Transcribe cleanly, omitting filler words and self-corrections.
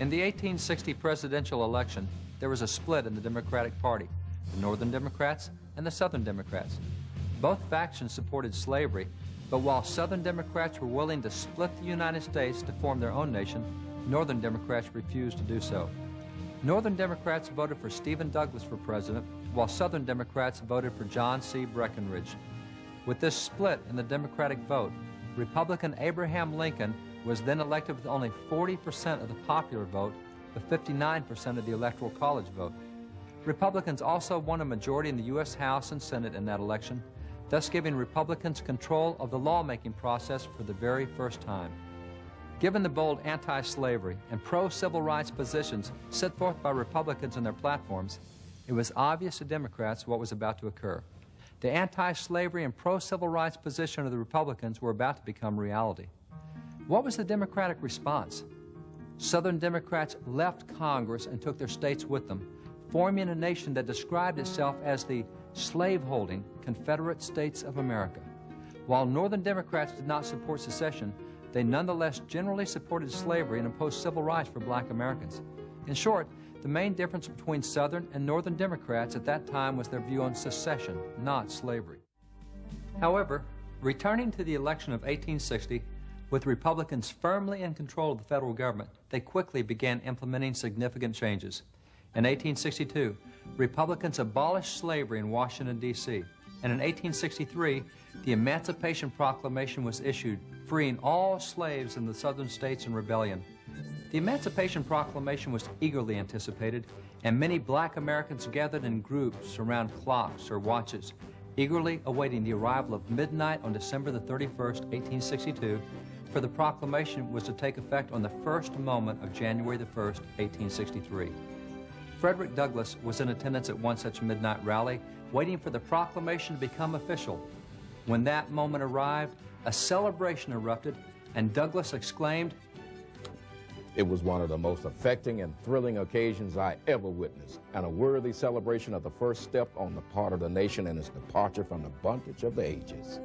In the 1860 presidential election, there was a split in the Democratic Party, the Northern Democrats and the Southern Democrats. Both factions supported slavery, but while Southern Democrats were willing to split the United States to form their own nation, Northern Democrats refused to do so. Northern Democrats voted for Stephen Douglas for president, while Southern Democrats voted for John C. Breckinridge. With this split in the Democratic vote, Republican Abraham Lincoln was then elected with only 40% of the popular vote, but 59% of the Electoral College vote. Republicans also won a majority in the U.S. House and Senate in that election, thus giving Republicans control of the lawmaking process for the very first time. Given the bold anti-slavery and pro-civil rights positions set forth by Republicans in their platforms, it was obvious to Democrats what was about to occur. The anti-slavery and pro-civil rights position of the Republicans were about to become reality. What was the Democratic response? Southern Democrats left Congress and took their states with them, forming a nation that described itself as the slave-holding Confederate States of America. While Northern Democrats did not support secession, they nonetheless generally supported slavery and imposed civil rights for black Americans. In short, the main difference between Southern and Northern Democrats at that time was their view on secession, not slavery. However, returning to the election of 1860, with Republicans firmly in control of the federal government, they quickly began implementing significant changes. In 1862, Republicans abolished slavery in Washington, D.C., and in 1863, the Emancipation Proclamation was issued, freeing all slaves in the southern states in rebellion. The Emancipation Proclamation was eagerly anticipated, and many black Americans gathered in groups around clocks or watches, eagerly awaiting the arrival of midnight on December the 31st, 1862, for the proclamation was to take effect on the first moment of January the 1st, 1863. Frederick Douglass was in attendance at one such midnight rally, waiting for the proclamation to become official. When that moment arrived, a celebration erupted, and Douglass exclaimed, "It was one of the most affecting and thrilling occasions I ever witnessed, and a worthy celebration of the first step on the part of the nation in its departure from the bondage of the ages."